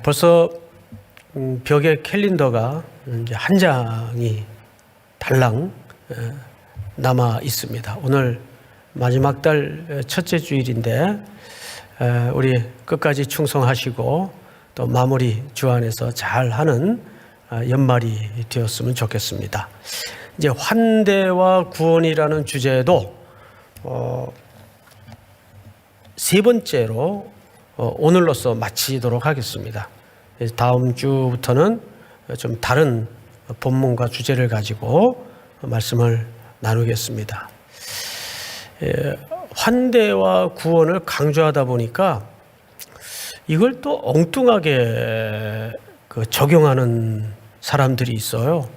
벌써 벽에 캘린더가 이제 한 장이 달랑 남아 있습니다. 오늘 마지막 달 첫째 주일인데 우리 끝까지 충성하시고 또 마무리 주 안에서 잘하는 연말이 되었으면 좋겠습니다. 이제 환대와 구원이라는 주제도 세 번째로 오늘로써 마치도록 하겠습니다. 다음 주부터는 좀 다른 본문과 주제를 가지고 말씀을 나누겠습니다. 환대와 구원을 강조하다 보니까 이걸 또 엉뚱하게 적용하는 사람들이 있어요.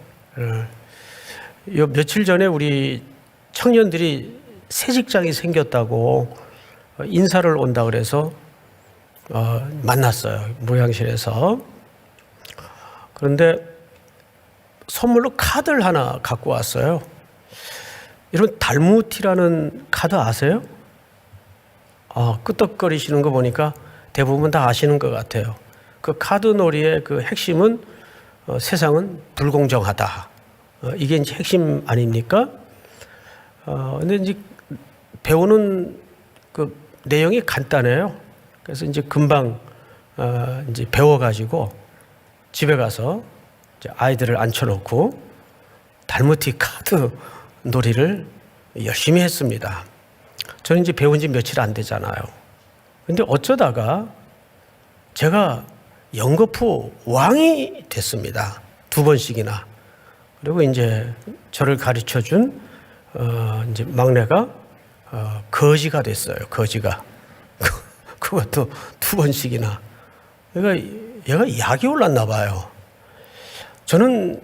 며칠 전에 우리 청년들이 새 직장이 생겼다고 인사를 온다 그래서 만났어요. 무양실에서. 그런데 선물로 카드를 하나 갖고 왔어요. 이런 달무티라는 카드 아세요? 끄떡거리시는 거 보니까 대부분 다 아시는 것 같아요. 그 카드 놀이의 그 핵심은 세상은 불공정하다. 이게 이제 핵심 아닙니까? 근데 이제 배우는 그 내용이 간단해요. 그래서 이제 금방 이제 배워가지고 집에 가서 이제 아이들을 앉혀놓고 달무티 카드 놀이를 열심히 했습니다. 저는 이제 배운 지 며칠 안 되잖아요. 근데 어쩌다가 제가 연거푸 왕이 됐습니다. 2번씩이나. 그리고 이제 저를 가르쳐 준 이제 막내가 거지가 됐어요. 거지가. 그것도 2번씩이나. 그러니까 얘가 약이 올랐나 봐요. 저는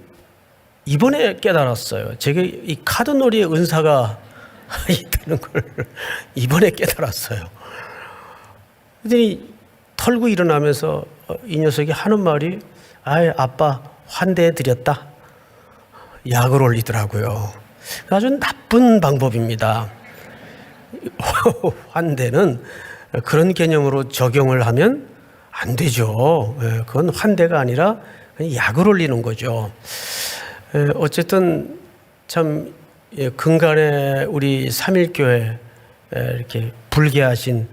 이번에 깨달았어요. 제게 이 카드놀이의 은사가 있다는 걸 이번에 깨달았어요. 그랬더니 털고 일어나면서 이 녀석이 하는 말이 아빠 환대해드렸다. 약을 올리더라고요. 아주 나쁜 방법입니다. 환대는 그런 개념으로 적용을 하면 안 되죠. 그건 환대가 아니라 약을 올리는 거죠. 어쨌든 참 근간에 우리 삼일교회 이렇게 불개하신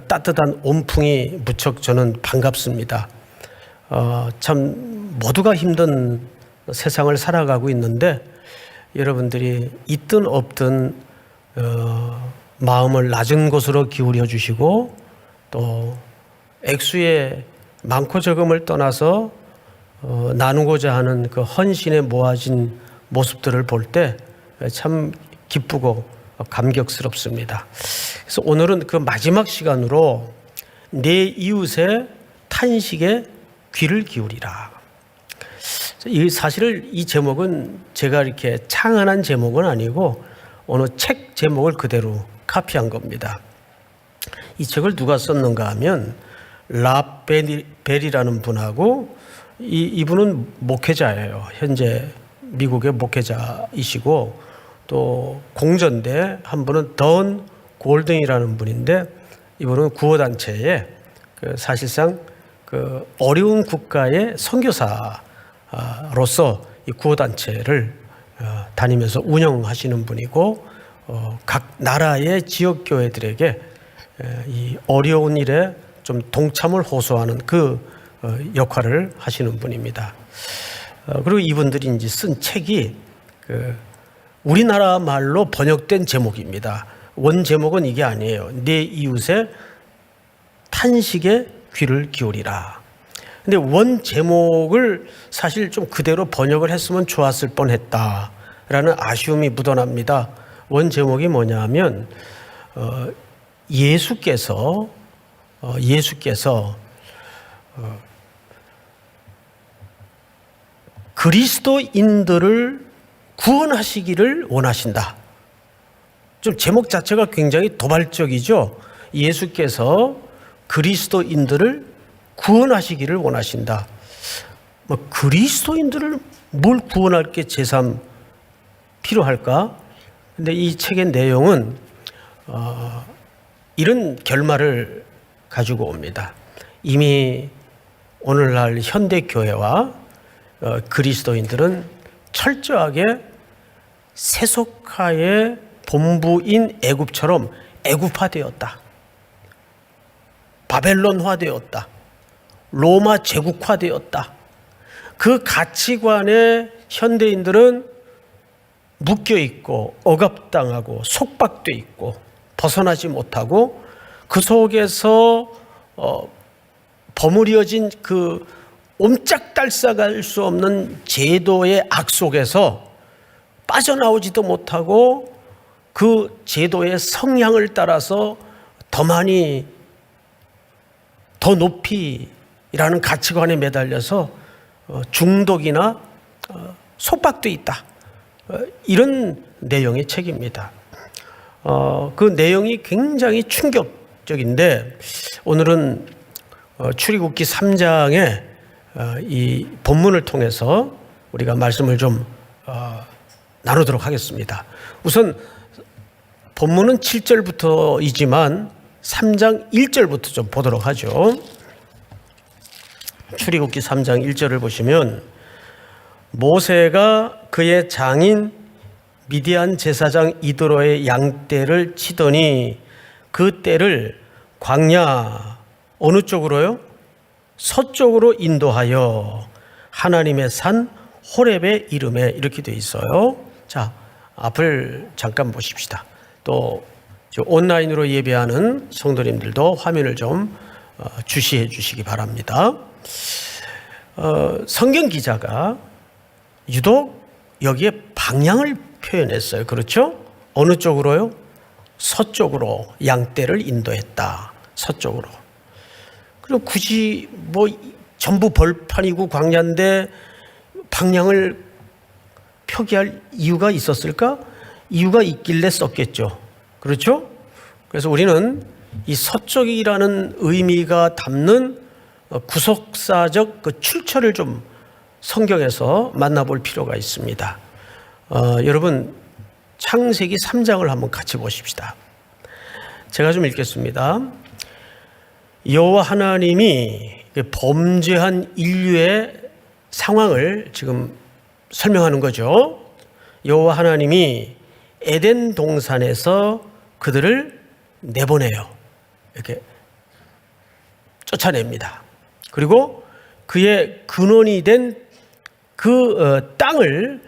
따뜻한 온풍이 무척 저는 반갑습니다. 참 모두가 힘든 세상을 살아가고 있는데 여러분들이 있든 없든 마음을 낮은 곳으로 기울여 주시고 또 액수의 많고 적음을 떠나서 나누고자 하는 그 헌신에 모아진 모습들을 볼 때 참 기쁘고 감격스럽습니다. 그래서 오늘은 그 마지막 시간으로 내 이웃의 탄식에 귀를 기울이라. 사실 이 제목은 제가 이렇게 창안한 제목은 아니고 어느 책 제목을 그대로 카피한 겁니다. 이 책을 누가 썼는가 하면 라벨이라는 분하고 이분은 목회자예요. 현재 미국의 목회자이시고 또 공전대 한 분은 던 골든이라는 분인데 이분은 구호단체에 사실상 그 어려운 국가의 선교사로서 이 구호단체를 다니면서 운영하시는 분이고 각 나라의 지역교회들에게 이 어려운 일에 좀 동참을 호소하는 그 역할을 하시는 분입니다. 그리고 이분들이 이제 쓴 책이 우리나라 말로 번역된 제목입니다. 원 제목은 이게 아니에요. 내 이웃의 탄식에 귀를 기울이라. 근데 원 제목을 사실 좀 그대로 번역을 했으면 좋았을 뻔했다라는 아쉬움이 묻어납니다. 원 제목이 뭐냐면 예수께서 그리스도인들을 구원하시기를 원하신다. 좀 제목 자체가 굉장히 도발적이죠. 예수께서 그리스도인들을 구원하시기를 원하신다. 그리스도인들을 뭘 구원할 게 제3 필요할까? 근데 이 책의 내용은 이런 결말을 가지고 옵니다. 이미 오늘날 현대교회와 그리스도인들은 철저하게 세속화의 본부인 애굽처럼 애굽화되었다. 바벨론화되었다. 로마 제국화되었다. 그 가치관에 현대인들은 묶여있고 억압당하고 속박돼 있고 벗어나지 못하고 그 속에서 버무려진 그 옴짝달싹할 수 없는 제도의 악 속에서 빠져나오지도 못하고 그 제도의 성향을 따라서 더 많이 더 높이라는 가치관에 매달려서 중독이나 속박돼 있다. 이런 내용의 책입니다. 그 내용이 굉장히 충격적인데 오늘은 출애굽기 3장의 이 본문을 통해서 우리가 말씀을 좀 나누도록 하겠습니다. 우선 본문은 7절부터이지만 3장 1절부터 좀 보도록 하죠. 출애굽기 3장 1절을 보시면 모세가 그의 장인 미디안 제사장 이드로의 양떼를 치더니 그 떼를 광야 어느 쪽으로요? 서쪽으로 인도하여 하나님의 산 호렙의 이름에 이렇게 되어 있어요. 자, 앞을 잠깐 보십시다. 또 온라인으로 예배하는 성도님들도 화면을 좀 주시해 주시기 바랍니다. 성경 기자가 유독 여기에 방향을 표현했어요. 그렇죠? 어느 쪽으로요? 서쪽으로 양떼를 인도했다. 서쪽으로. 그리고 굳이 뭐 전부 벌판이고 광야인데 방향을 표기할 이유가 있었을까? 이유가 있길래 썼겠죠. 그렇죠? 그래서 우리는 이 서쪽이라는 의미가 담는 구속사적 그 출처를 좀 성경에서 만나볼 필요가 있습니다. 여러분 창세기 3장을 한번 같이 보십시다. 제가 좀 읽겠습니다. 여호와 하나님이 범죄한 인류의 상황을 지금 설명하는 거죠. 여호와 하나님이 에덴 동산에서 그들을 내보내요. 이렇게 쫓아냅니다. 그리고 그의 근원이 된 그 땅을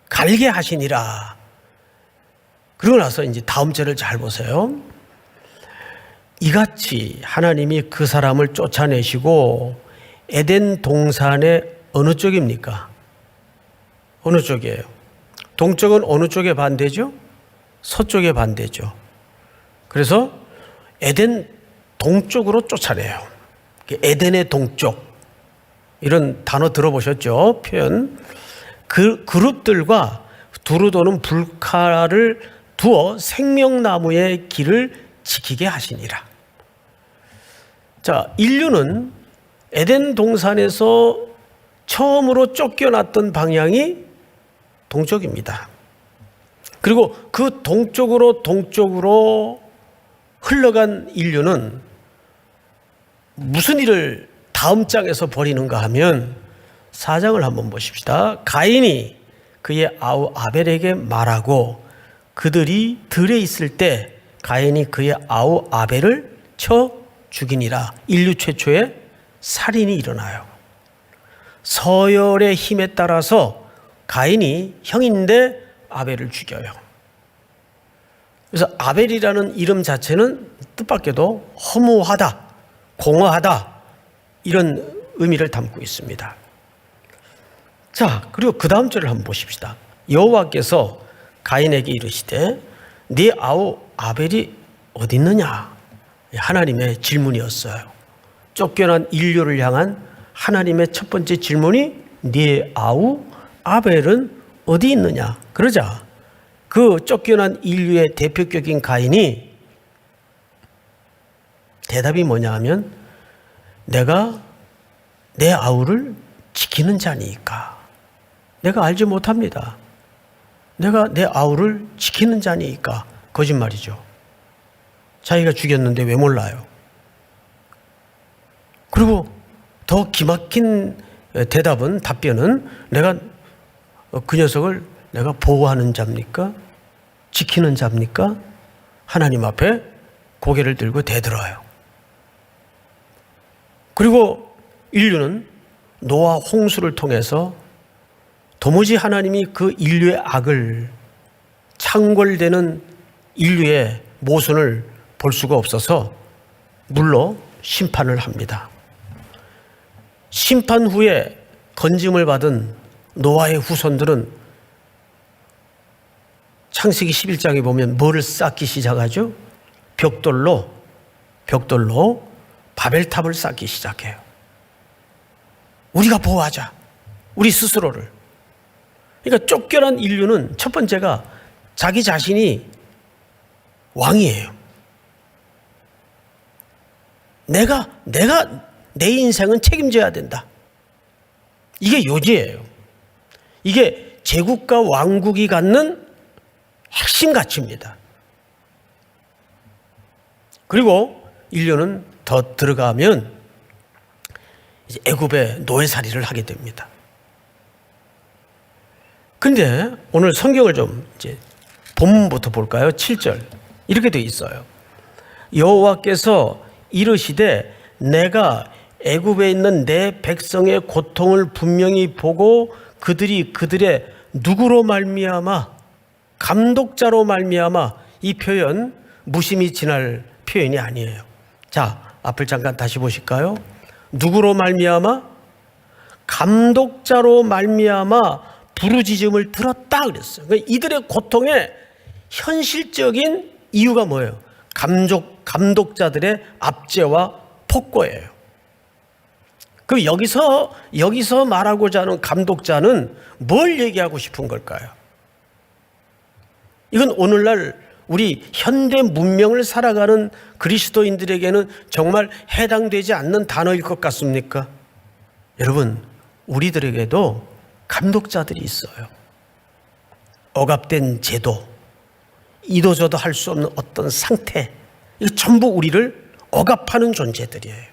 갈게 하시니라. 그러고 나서 이제 다음 절을 잘 보세요. 이같이 하나님이 그 사람을 쫓아내시고 에덴 동산의 어느 쪽입니까? 어느 쪽이에요? 동쪽은 어느 쪽에 반대죠? 서쪽에 반대죠. 그래서 에덴 동쪽으로 쫓아내요. 에덴의 동쪽. 이런 단어 들어보셨죠? 표현. 그 그룹들과 두루 도는 불칼을 두어 생명나무의 길을 지키게 하시니라. 자, 인류는 에덴 동산에서 처음으로 쫓겨났던 방향이 동쪽입니다. 그리고 그 동쪽으로 흘러간 인류는 무슨 일을 다음 장에서 벌이는가 하면 4장을 한번 보십시다. 가인이 그의 아우 아벨에게 말하고 그들이 들에 있을 때 가인이 그의 아우 아벨을 쳐 죽이니라. 인류 최초의 살인이 일어나요. 서열의 힘에 따라서 가인이 형인데 아벨을 죽여요. 그래서 아벨이라는 이름 자체는 뜻밖에도 허무하다, 공허하다 이런 의미를 담고 있습니다. 자, 그리고 그 다음 절을 한번 보십시다. 여호와께서 가인에게 이르시되 네 아우 아벨이 어디 있느냐? 하나님의 질문이었어요. 쫓겨난 인류를 향한 하나님의 첫 번째 질문이 네 아우 아벨은 어디 있느냐? 그러자 그 쫓겨난 인류의 대표격인 가인이 대답이 뭐냐 하면 내가 내 아우를 지키는 자니까. 내가 알지 못합니다. 내가 내 아우를 지키는 자니까. 거짓말이죠. 자기가 죽였는데 왜 몰라요? 그리고 더 기막힌 답변은 내가 그 녀석을 내가 보호하는 자입니까? 지키는 자입니까? 하나님 앞에 고개를 들고 대들어요. 그리고 인류는 노아 홍수를 통해서 도무지 하나님이 그 인류의 악을, 창궐되는 인류의 모순을 볼 수가 없어서 물로 심판을 합니다. 심판 후에 건짐을 받은 노아의 후손들은 창세기 11장에 보면 뭐를 쌓기 시작하죠? 벽돌로 바벨탑을 쌓기 시작해요. 우리가 보호하자. 우리 스스로를. 그러니까 쫓겨난 인류는 첫 번째가 자기 자신이 왕이에요. 내가 내 인생은 책임져야 된다. 이게 요지예요. 이게 제국과 왕국이 갖는 핵심 가치입니다. 그리고 인류는 더 들어가면 이제 애굽의 노예살이를 하게 됩니다. 근데 오늘 성경을 좀 이제 본문부터 볼까요? 7절. 이렇게 되어 있어요. 여호와께서 이르시되 내가 애굽에 있는 내 백성의 고통을 분명히 보고 그들이 그들의 누구로 말미암아 감독자로 말미암아, 이 표현 무심히 지날 표현이 아니에요. 자, 앞을 잠깐 다시 보실까요? 누구로 말미암아? 감독자로 말미암아 부르짖음을 들었다 그랬어요. 그러니까 이들의 고통의 현실적인 이유가 뭐예요? 감독자들의 압제와 폭거예요. 그럼 여기서 말하고자 하는 감독자는 뭘 얘기하고 싶은 걸까요? 이건 오늘날 우리 현대 문명을 살아가는 그리스도인들에게는 정말 해당되지 않는 단어일 것 같습니까? 여러분, 우리들에게도 감독자들이 있어요. 억압된 제도, 이도저도 할 수 없는 어떤 상태, 이거 전부 우리를 억압하는 존재들이에요.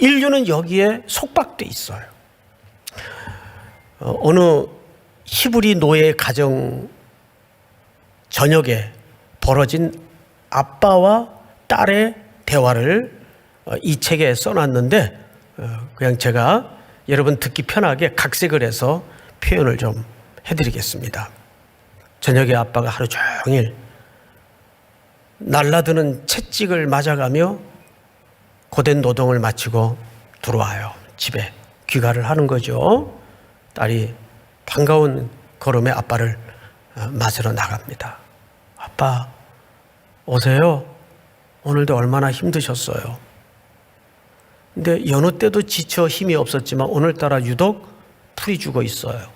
인류는 여기에 속박돼 있어요. 어느 히브리 노예 가정 저녁에 벌어진 아빠와 딸의 대화를 이 책에 써놨는데 그냥 제가 여러분 듣기 편하게 각색을 해서 표현을 좀 해드리겠습니다. 저녁에 아빠가 하루 종일 날라드는 채찍을 맞아가며 고된 노동을 마치고 들어와요. 집에 귀가를 하는 거죠. 딸이 반가운 걸음에 아빠를 맞으러 나갑니다. 아빠, 오세요. 오늘도 얼마나 힘드셨어요. 근데 여느 때도 지쳐 힘이 없었지만 오늘따라 유독 풀이 죽어 있어요.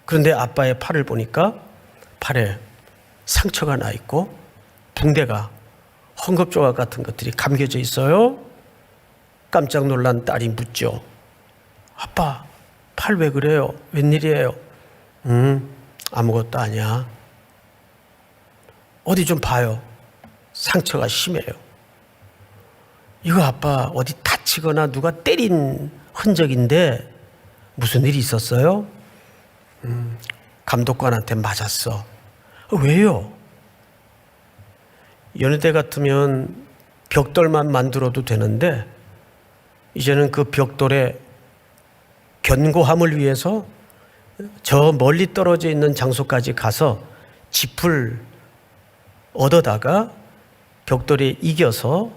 그런데 아빠의 팔을 보니까 팔에 상처가 나 있고 붕대가 헝겊조각 같은 것들이 감겨져 있어요. 깜짝 놀란 딸이 묻죠. 아빠, 팔 왜 그래요? 웬일이에요? 아무것도 아니야. 어디 좀 봐요. 상처가 심해요. 이거 아빠 어디 다치거나 누가 때린 흔적인데 무슨 일이 있었어요? 감독관한테 맞았어. 왜요? 여느 때 같으면 벽돌만 만들어도 되는데 이제는 그 벽돌의 견고함을 위해서 저 멀리 떨어져 있는 장소까지 가서 짚을 얻어다가 벽돌에 이겨서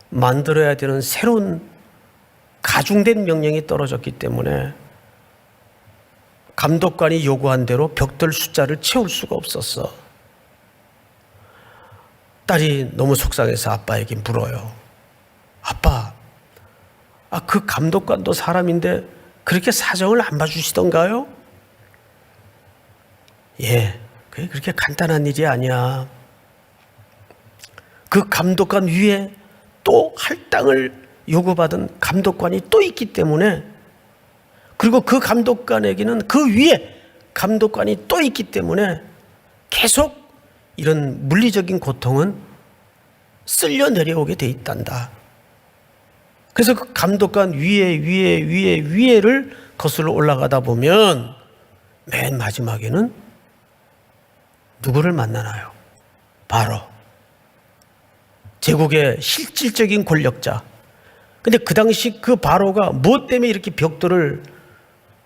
만들어야 되는 새로운 가중된 명령이 떨어졌기 때문에 감독관이 요구한 대로 벽돌 숫자를 채울 수가 없었어. 딸이 너무 속상해서 아빠에게 물어요. 아빠, 그 감독관도 사람인데 그렇게 사정을 안 봐주시던가요? 예, 그게 그렇게 간단한 일이 아니야. 그 감독관 위에 또 할당을 요구받은 감독관이 또 있기 때문에, 그리고 그 감독관에게는 그 위에 감독관이 또 있기 때문에 계속 이런 물리적인 고통은 쓸려 내려오게 돼 있단다. 그래서 그 감독관 위에를 거슬러 올라가다 보면 맨 마지막에는 누구를 만나나요? 바로 제국의 실질적인 권력자. 근데 그 당시 그 바로가 무엇 때문에 이렇게 벽돌을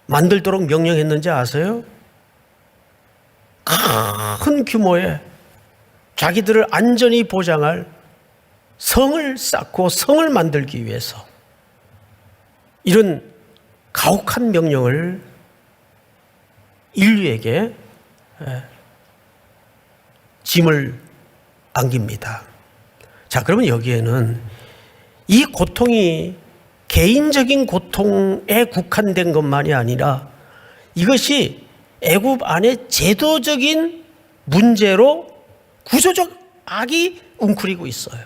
만들도록 명령했는지 아세요? 큰 규모의 자기들을 안전히 보장할 성을 쌓고 성을 만들기 위해서 이런 가혹한 명령을 인류에게 짐을 안깁니다. 자, 그러면 여기에는 이 고통이 개인적인 고통에 국한된 것만이 아니라 이것이 애굽 안에 제도적인 문제로 구조적 악이 웅크리고 있어요.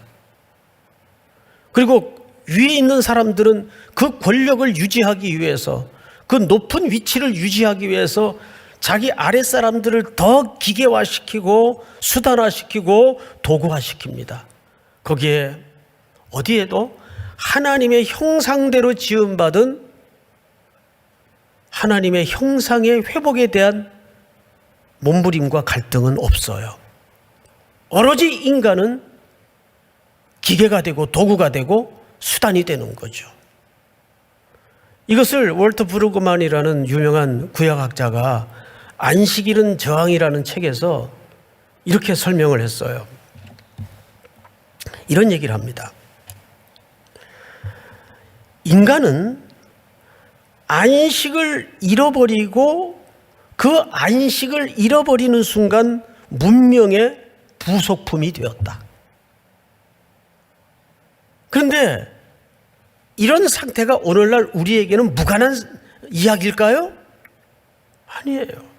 그리고 위에 있는 사람들은 그 권력을 유지하기 위해서, 그 높은 위치를 유지하기 위해서 자기 아랫사람들을 더 기계화시키고 수단화시키고 도구화시킵니다. 거기에 어디에도 하나님의 형상대로 지음받은 하나님의 형상의 회복에 대한 몸부림과 갈등은 없어요. 오로지 인간은 기계가 되고 도구가 되고 수단이 되는 거죠. 이것을 월터 브루그만이라는 유명한 구약학자가 안식일은 저항이라는 책에서 이렇게 설명을 했어요. 이런 얘기를 합니다. 인간은 안식을 잃어버리고 그 안식을 잃어버리는 순간 문명의 부속품이 되었다. 그런데 이런 상태가 오늘날 우리에게는 무관한 이야기일까요? 아니에요.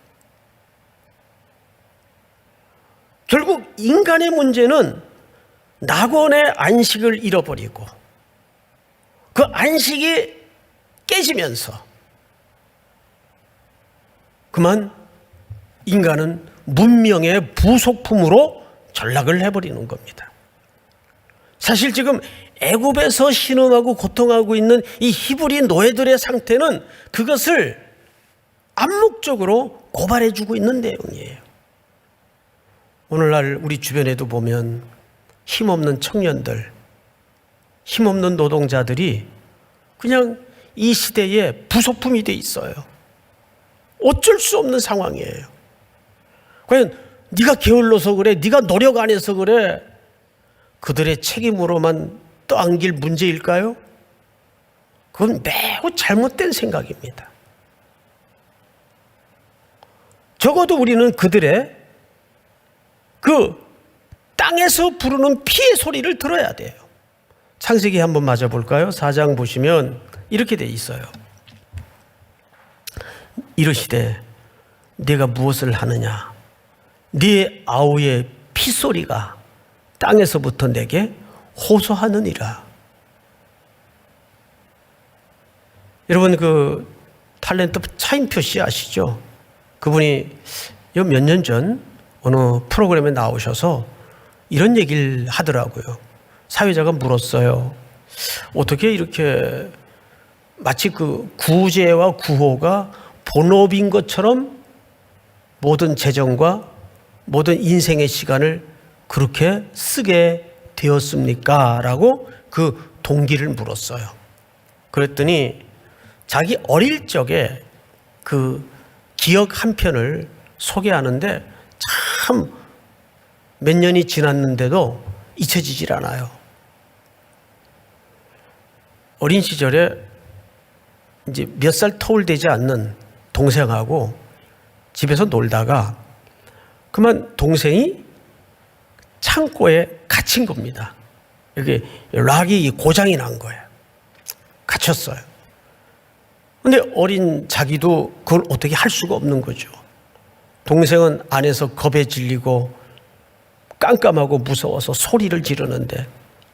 결국 인간의 문제는 낙원의 안식을 잃어버리고 그 안식이 깨지면서 그만 인간은 문명의 부속품으로 전락을 해버리는 겁니다. 사실 지금 애굽에서 신음하고 고통하고 있는 이 히브리 노예들의 상태는 그것을 암묵적으로 고발해주고 있는 내용이에요. 오늘날 우리 주변에도 보면 힘없는 청년들, 힘없는 노동자들이 그냥 이 시대의 부속품이 돼 있어요. 어쩔 수 없는 상황이에요. 과연 네가 게을러서 그래, 네가 노력 안 해서 그래, 그들의 책임으로만 떠안길 문제일까요? 그건 매우 잘못된 생각입니다. 적어도 우리는 그들의 그 땅에서 부르는 피의 소리를 들어야 돼요. 창세기 한번 맞아볼까요? 4장 보시면 이렇게 돼 있어요. 이르시되 네가 무엇을 하느냐? 네 아우의 피소리가 땅에서부터 내게 호소하느니라. 여러분 그 탤런트 차인표 씨 아시죠? 그분이 몇 년 전 어느 프로그램에 나오셔서 이런 얘기를 하더라고요. 사회자가 물었어요. 어떻게 이렇게 마치 그 구제와 구호가 본업인 것처럼 모든 재정과 모든 인생의 시간을 그렇게 쓰게 되었습니까? 라고 그 동기를 물었어요. 그랬더니 자기 어릴 적에 그 기억 한 편을 소개하는데 참 몇 년이 지났는데도 잊혀지질 않아요. 어린 시절에 이제 몇 살 터울 되지 않는 동생하고 집에서 놀다가 그만 동생이 창고에 갇힌 겁니다. 여기 락이 고장이 난 거예요. 갇혔어요. 근데 어린 자기도 그걸 어떻게 할 수가 없는 거죠. 동생은 안에서 겁에 질리고 깜깜하고 무서워서 소리를 지르는데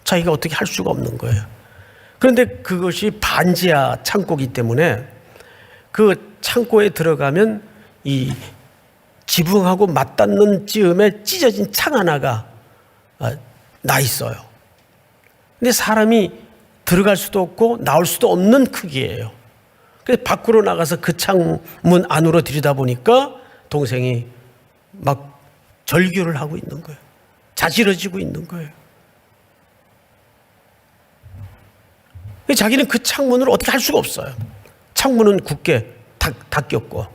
자기가 어떻게 할 수가 없는 거예요. 그런데 그것이 반지하 창고이기 때문에 그 창고에 들어가면 이 지붕하고 맞닿는 즈음에 찢어진 창 하나가 나 있어요. 근데 사람이 들어갈 수도 없고 나올 수도 없는 크기예요. 그래서 밖으로 나가서 그 창문 안으로 들여다보니까 동생이 막 절규를 하고 있는 거예요. 자지러지고 있는 거예요. 자기는 그 창문을 어떻게 할 수가 없어요. 창문은 굳게 닫혔고.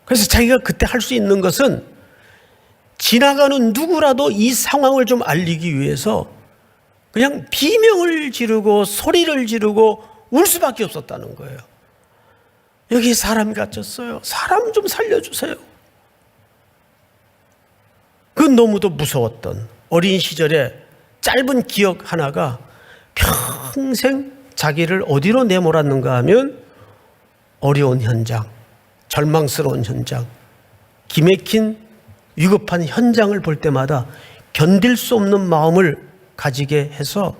그래서 자기가 그때 할 수 있는 것은 지나가는 누구라도 이 상황을 좀 알리기 위해서 그냥 비명을 지르고 소리를 지르고 울 수밖에 없었다는 거예요. 여기 사람이 갇혔어요. 사람 좀 살려주세요. 그 너무도 무서웠던 어린 시절의 짧은 기억 하나가 평생 자기를 어디로 내몰았는가 하면 어려운 현장, 절망스러운 현장, 기맥힌 위급한 현장을 볼 때마다 견딜 수 없는 마음을 가지게 해서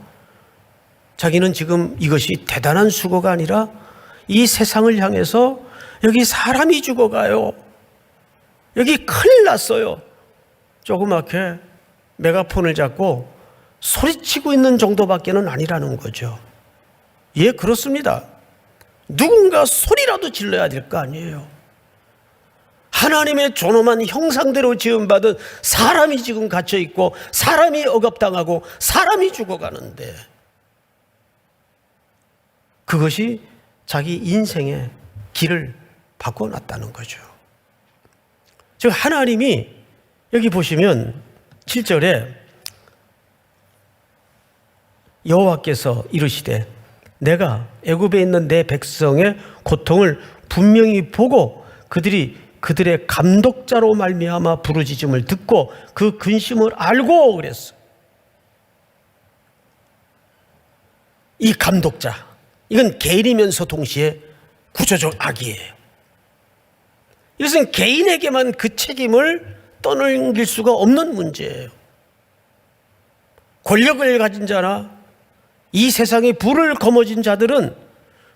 자기는 지금 이것이 대단한 수고가 아니라 이 세상을 향해서 여기 사람이 죽어가요. 여기 큰일 났어요. 조그맣게 메가폰을 잡고 소리치고 있는 정도밖에는 아니라는 거죠. 예, 그렇습니다. 누군가 소리라도 질러야 될 거 아니에요. 하나님의 존엄한 형상대로 지음받은 사람이 지금 갇혀있고 사람이 억압당하고 사람이 죽어가는데 그것이 자기 인생의 길을 바꿔놨다는 거죠. 즉 하나님이 여기 보시면 7절에 여호와께서 이르시되 내가 애굽에 있는 내 백성의 고통을 분명히 보고 그들의 감독자로 말미암아 부르짖음을 듣고 그 근심을 알고 그랬어. 이 감독자, 이건 개인이면서 동시에 구조적 악이에요. 이것은 개인에게만 그 책임을 떠넘길 수가 없는 문제예요. 권력을 가진 자나 이 세상에 불을 거머쥔 자들은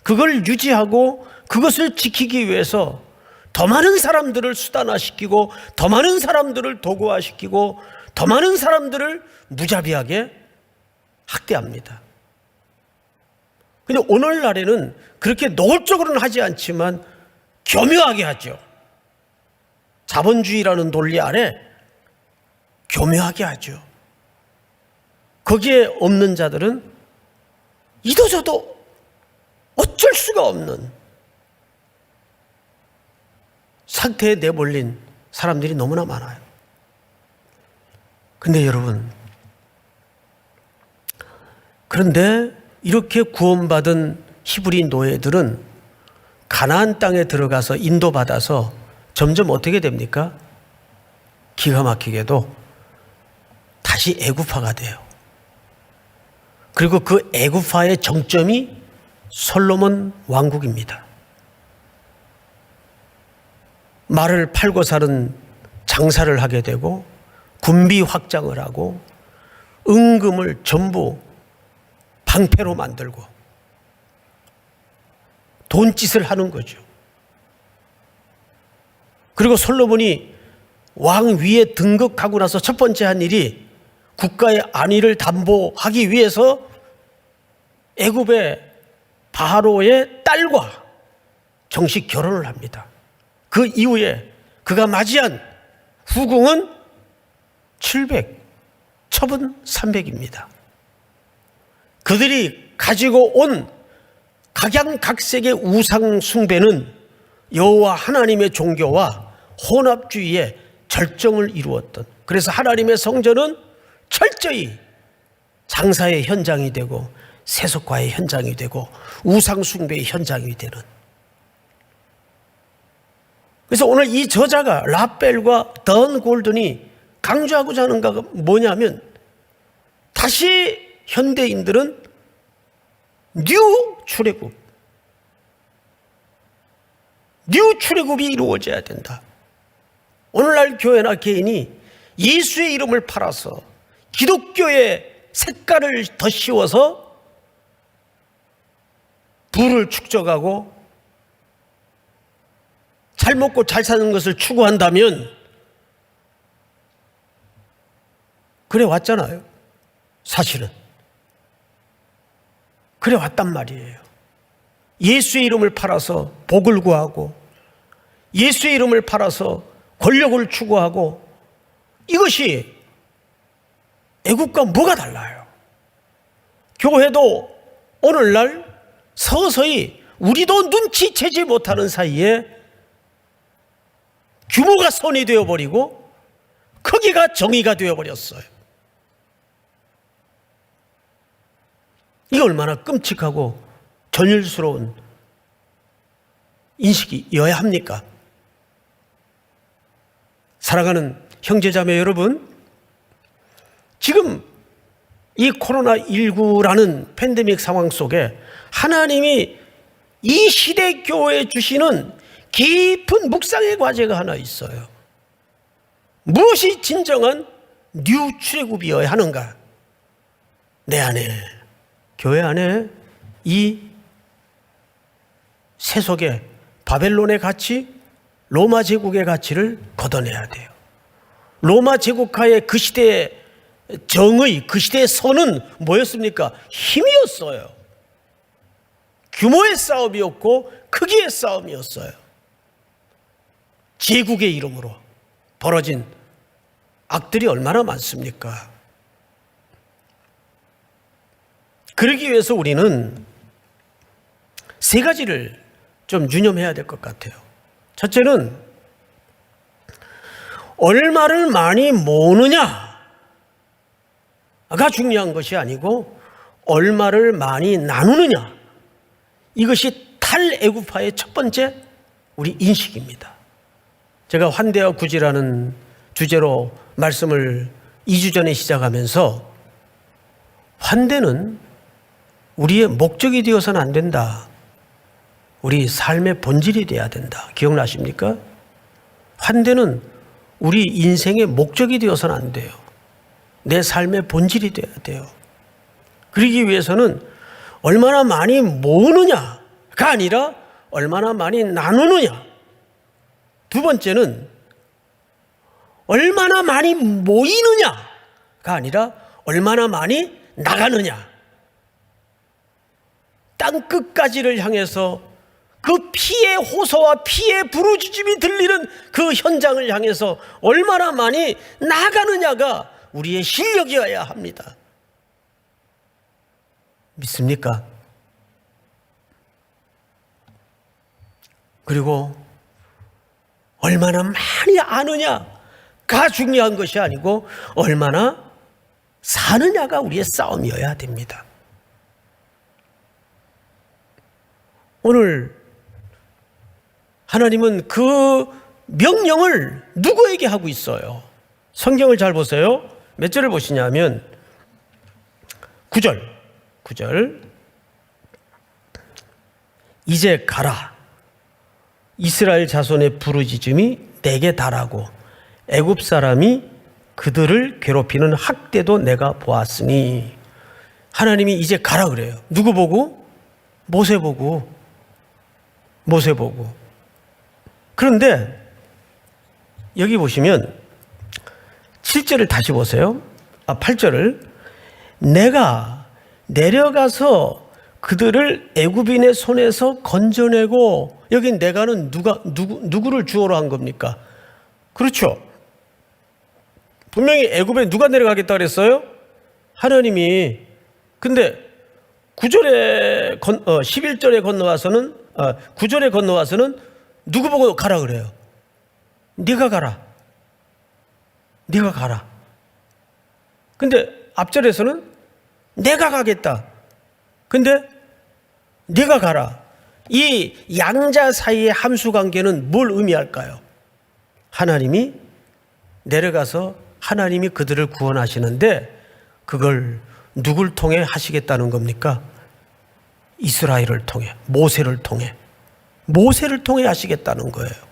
그걸 유지하고 그것을 지키기 위해서 더 많은 사람들을 수단화시키고 더 많은 사람들을 도구화시키고 더 많은 사람들을 무자비하게 학대합니다. 그런데 오늘날에는 그렇게 노골적으로는 하지 않지만 교묘하게 하죠. 자본주의라는 논리 아래 교묘하게 하죠. 거기에 없는 자들은 이도저도 어쩔 수가 없는 상태에 내몰린 사람들이 너무나 많아요. 근데 여러분, 그런데 이렇게 구원받은 히브리 노예들은 가나안 땅에 들어가서 인도받아서 점점 어떻게 됩니까? 기가 막히게도 다시 애굽화가 돼요. 그리고 그 애굽화의 정점이 솔로몬 왕국입니다. 말을 팔고 사는 장사를 하게 되고 군비 확장을 하고 은금을 전부 방패로 만들고 돈짓을 하는 거죠. 그리고 솔로몬이 왕 위에 등극하고 나서 첫 번째 한 일이 국가의 안위를 담보하기 위해서 애굽의 바로의 딸과 정식 결혼을 합니다. 그 이후에 그가 맞이한 후궁은 700, 첩은 300입니다. 그들이 가지고 온 각양각색의 우상 숭배는 여호와 하나님의 종교와 혼합주의의 절정을 이루었던, 그래서 하나님의 성전은 철저히 장사의 현장이 되고 세속화의 현장이 되고 우상 숭배의 현장이 되는. 그래서 오늘 이 저자가 라벨과 던 골든이 강조하고자 하는 게 뭐냐면, 다시 현대인들은 뉴 출애굽이 이루어져야 된다. 오늘날 교회나 개인이 예수의 이름을 팔아서 기독교의 색깔을 더 씌워서 부를 축적하고 잘 먹고 잘 사는 것을 추구한다면 그래 왔잖아요. 사실은 그래 왔단 말이에요. 예수의 이름을 팔아서 복을 구하고 예수의 이름을 팔아서 권력을 추구하고 이것이 애국과 뭐가 달라요? 교회도 오늘날 서서히 우리도 눈치채지 못하는 사이에 규모가 선이 되어버리고 크기가 정의가 되어버렸어요. 이게 얼마나 끔찍하고 전율스러운 인식이어야 합니까? 사랑하는 형제자매 여러분, 지금 이 코로나19라는 팬데믹 상황 속에 하나님이 이 시대 교회에 주시는 깊은 묵상의 과제가 하나 있어요. 무엇이 진정한 뉴 출애굽이어야 하는가? 내 안에, 교회 안에 이 세속의 바벨론의 가치, 로마 제국의 가치를 걷어내야 돼요. 로마 제국하에 그 시대의 정의, 그 시대의 선은 뭐였습니까? 힘이었어요. 규모의 싸움이었고 크기의 싸움이었어요. 제국의 이름으로 벌어진 악들이 얼마나 많습니까? 그러기 위해서 우리는 세 가지를 좀 유념해야 될 것 같아요. 첫째는 얼마를 많이 모으느냐가 중요한 것이 아니고 얼마를 많이 나누느냐, 이것이 탈애굽파의 첫 번째 우리 인식입니다. 제가 환대와 구제라는 주제로 말씀을 2주 전에 시작하면서 환대는 우리의 목적이 되어서는 안 된다. 우리 삶의 본질이 돼야 된다. 기억나십니까? 환대는 우리 인생의 목적이 되어서는 안 돼요. 내 삶의 본질이 돼야 돼요. 그러기 위해서는 얼마나 많이 모으느냐가 아니라 얼마나 많이 나누느냐. 두 번째는 얼마나 많이 모이느냐가 아니라 얼마나 많이 나가느냐. 땅끝까지를 향해서 그 피의 호소와 피의 부르짖음이 들리는 그 현장을 향해서 얼마나 많이 나가느냐가 우리의 실력이어야 합니다. 믿습니까? 그리고 얼마나 많이 아느냐가 중요한 것이 아니고 얼마나 사느냐가 우리의 싸움이어야 됩니다. 오늘 하나님은 그 명령을 누구에게 하고 있어요? 성경을 잘 보세요. 몇 절을 보시냐면 9절 이제 가라. 이스라엘 자손의 부르짖음이 내게 달하고 애굽 사람이 그들을 괴롭히는 학대도 내가 보았으니. 하나님이 이제 가라 그래요. 누구 보고? 모세 보고. 그런데 여기 보시면 7절을 다시 보세요. 8절을 내가 내려가서 그들을 애굽인의 손에서 건져내고, 여기 내가는 누구를 주어로 한 겁니까? 그렇죠. 분명히 애굽에 누가 내려가겠다 그랬어요? 하나님이. 근데 11절에 건너와서는 9절에 건너와서는 누구 보고 가라 그래요? 네가 가라. 근데 앞절에서는 내가 가겠다. 근데 네가 가라. 이 양자 사이의 함수 관계는 뭘 의미할까요? 하나님이 내려가서 하나님이 그들을 구원하시는데 그걸 누굴 통해 하시겠다는 겁니까? 이스라엘을 통해, 모세를 통해 하시겠다는 거예요.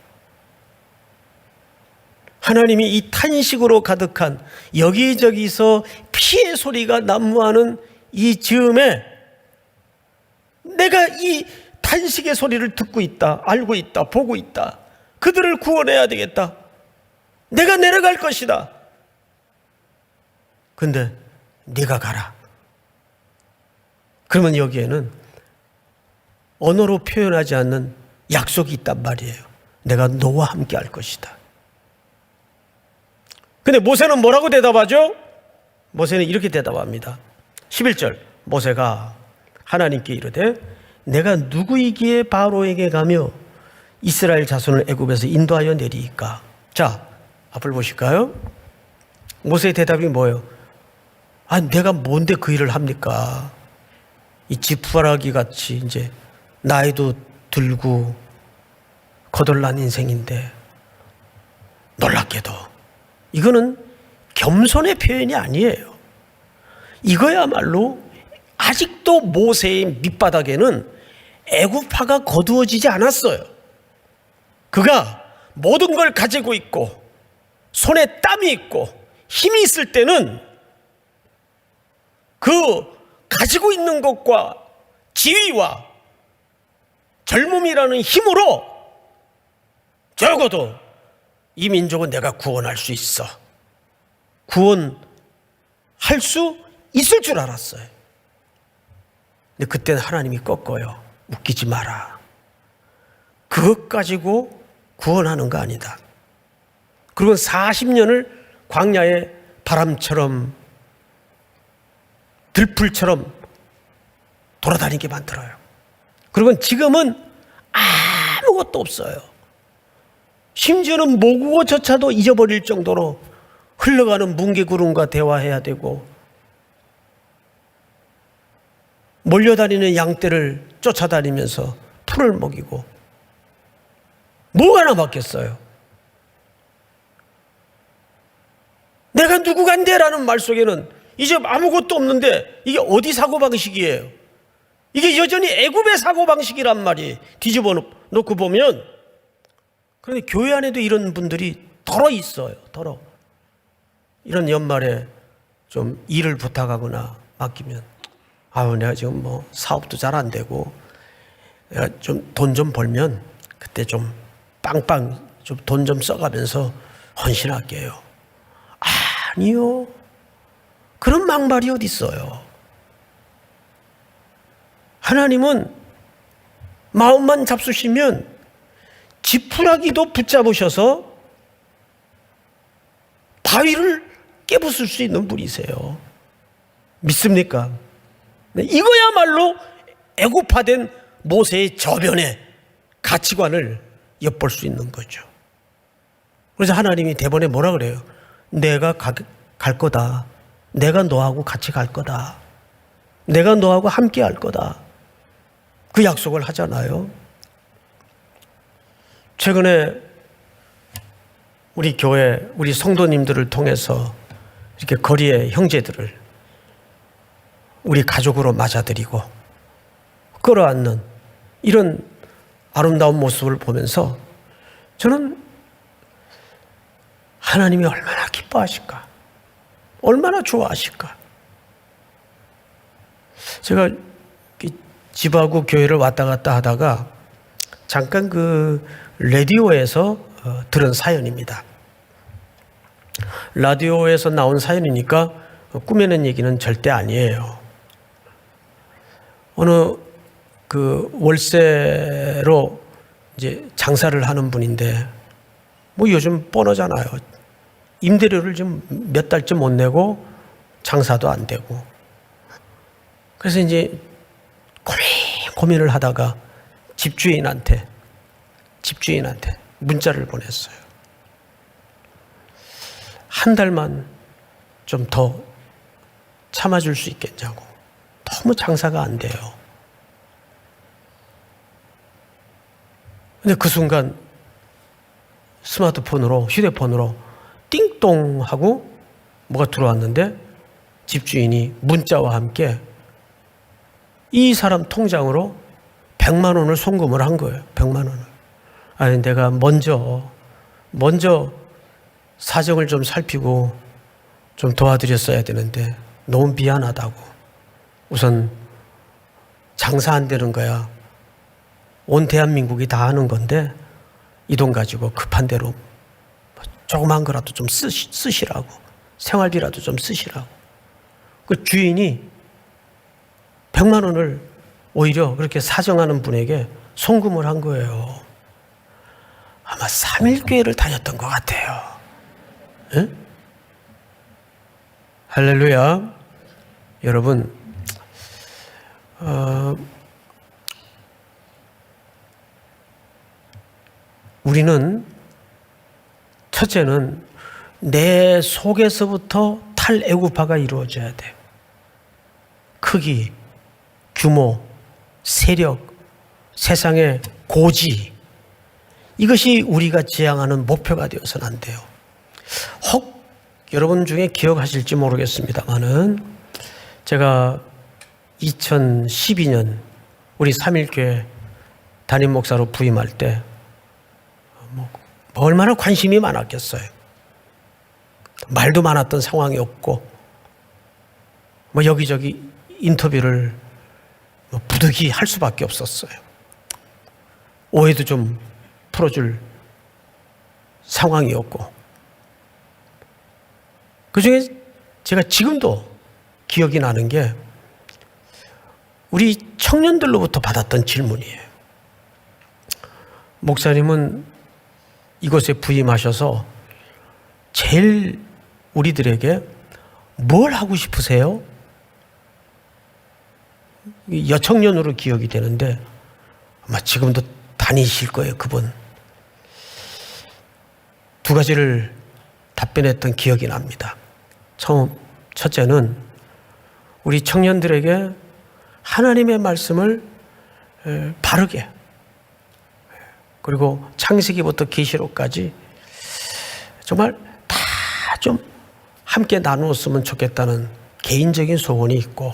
하나님이 이 탄식으로 가득한 여기저기서 피의 소리가 난무하는 이 즈음에 내가 이 탄식의 소리를 듣고 있다, 알고 있다, 보고 있다. 그들을 구원해야 되겠다. 내가 내려갈 것이다. 근데 네가 가라. 그러면 여기에는 언어로 표현하지 않는 약속이 있단 말이에요. 내가 너와 함께 할 것이다. 근데 모세는 뭐라고 대답하죠? 모세는 이렇게 대답합니다. 11절 모세가 하나님께 이르되 내가 누구이기에 바로에게 가며 이스라엘 자손을 애굽에서 인도하여 내리이까. 자, 앞을 보실까요? 모세의 대답이 뭐예요? 내가 뭔데 그 일을 합니까? 이 지푸라기 같이 이제 나이도 들고 거덜난 인생인데. 놀랍게도 이거는 겸손의 표현이 아니에요. 이거야말로 아직도 모세의 밑바닥에는 애굽파가 거두어지지 않았어요. 그가 모든 걸 가지고 있고 손에 땀이 있고 힘이 있을 때는 그 가지고 있는 것과 지위와 젊음이라는 힘으로 적어도 이 민족은 내가 구원할 수 있어. 구원할 수 있을 줄 알았어요. 근데 그때는 하나님이 꺾어요. 웃기지 마라. 그것 가지고 구원하는 거 아니다. 그리고 40년을 광야의 바람처럼 들풀처럼 돌아다니게 만들어요. 그리고 지금은 아무것도 없어요. 심지어는 모국어조차도 잊어버릴 정도로 흘러가는 뭉게구름과 대화해야 되고 몰려다니는 양떼를 쫓아다니면서 풀을 먹이고 뭐가 남았겠어요? 내가 누구간데라는 말 속에는 이제 아무것도 없는데 이게 어디 사고방식이에요? 이게 여전히 애굽의 사고방식이란 말이 뒤집어 놓고 보면. 그런데 교회 안에도 이런 분들이 더러 있어요. 더러. 이런 연말에 좀 일을 부탁하거나 맡기면 내가 지금 뭐 사업도 잘 안 되고 내가 좀 돈 좀 벌면 그때 좀 빵빵 좀 돈 좀 써가면서 헌신할게요. 아니요. 그런 막말이 어디 있어요. 하나님은 마음만 잡수시면 지푸라기도 붙잡으셔서 바위를 깨부술 수 있는 분이세요. 믿습니까? 네, 이거야말로 애굽화된 모세의 저변의 가치관을 엿볼 수 있는 거죠. 그래서 하나님이 대본에 뭐라 그래요? 내가 갈 거다. 내가 너하고 같이 갈 거다. 내가 너하고 함께 할 거다. 그 약속을 하잖아요. 최근에 우리 교회, 우리 성도님들을 통해서 이렇게 거리의 형제들을 우리 가족으로 맞아들이고 끌어안는 이런 아름다운 모습을 보면서 저는 하나님이 얼마나 기뻐하실까, 얼마나 좋아하실까. 제가 집하고 교회를 왔다 갔다 하다가 잠깐 그 라디오에서 들은 사연입니다. 라디오에서 나온 사연이니까 꾸며낸 얘기는 절대 아니에요. 어느 그 월세로 이제 장사를 하는 분인데 뭐 요즘 뻔하잖아요. 임대료를 좀 몇 달째 못 내고 장사도 안 되고. 그래서 이제 고민을 하다가 집주인한테 문자를 보냈어요. 한 달만 좀 더 참아줄 수 있겠냐고. 너무 장사가 안 돼요. 근데 그 순간 휴대폰으로 띵동 하고 뭐가 들어왔는데 집주인이 문자와 함께 이 사람 통장으로 100만 원을 송금을 한 거예요. 100만 원을. 내가 먼저 사정을 좀 살피고 좀 도와드렸어야 되는데 너무 미안하다고. 우선 장사 안 되는 거야. 온 대한민국이 다 하는 건데 이 돈 가지고 급한 대로 조그만 거라도 좀 쓰시라고. 생활비라도 좀 쓰시라고. 그 주인이 100만 원을 오히려 그렇게 사정하는 분에게 송금을 한 거예요. 아마 3일교회를 다녔던 것 같아요. 에? 할렐루야. 여러분, 우리는 첫째는 내 속에서부터 탈애굽화가 이루어져야 돼요. 크기, 규모, 세력, 세상의 고지, 이것이 우리가 지향하는 목표가 되어서는 안 돼요. 혹 여러분 중에 기억하실지 모르겠습니다만은 제가 2012년 우리 3일교회 담임 목사로 부임할 때 얼마나 관심이 많았겠어요. 말도 많았던 상황이었고 여기저기 인터뷰를 부득이 할 수밖에 없었어요. 오해도 좀 풀어줄 상황이었고, 그중에 제가 지금도 기억이 나는 게 우리 청년들로부터 받았던 질문이에요. 목사님은 이곳에 부임하셔서 제일 우리들에게 뭘 하고 싶으세요? 여청년으로 기억이 되는데 아마 지금도 다니실 거예요, 그분. 두 가지를 답변했던 기억이 납니다. 첫째는 우리 청년들에게 하나님의 말씀을 바르게, 그리고 창세기부터 계시록까지 정말 다 좀 함께 나누었으면 좋겠다는 개인적인 소원이 있고,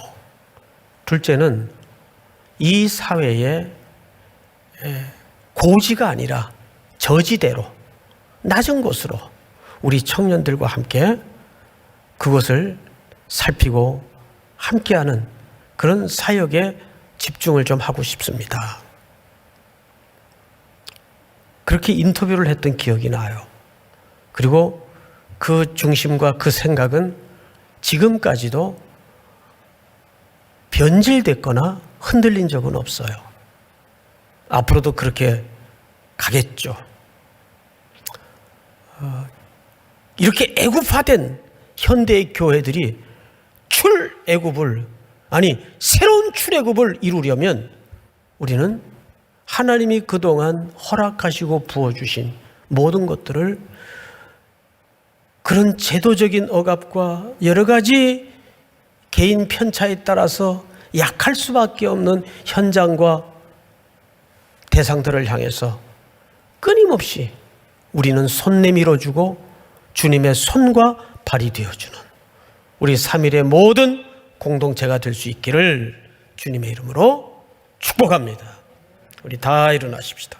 둘째는 이 사회의 고지가 아니라 저지대로, 낮은 곳으로 우리 청년들과 함께 그것을 살피고 함께하는 그런 사역에 집중을 좀 하고 싶습니다. 그렇게 인터뷰를 했던 기억이 나요. 그리고 그 중심과 그 생각은 지금까지도 변질됐거나 흔들린 적은 없어요. 앞으로도 그렇게 가겠죠. 이렇게 애굽화된 현대의 교회들이 출애굽을, 아니 새로운 출애굽을 이루려면 우리는 하나님이 그동안 허락하시고 부어주신 모든 것들을 그런 제도적인 억압과 여러 가지 개인 편차에 따라서 약할 수밖에 없는 현장과 대상들을 향해서 끊임없이 우리는 손 내밀어주고 주님의 손과 발이 되어주는 우리 3일의 모든 공동체가 될 수 있기를 주님의 이름으로 축복합니다. 우리 다 일어나십시다.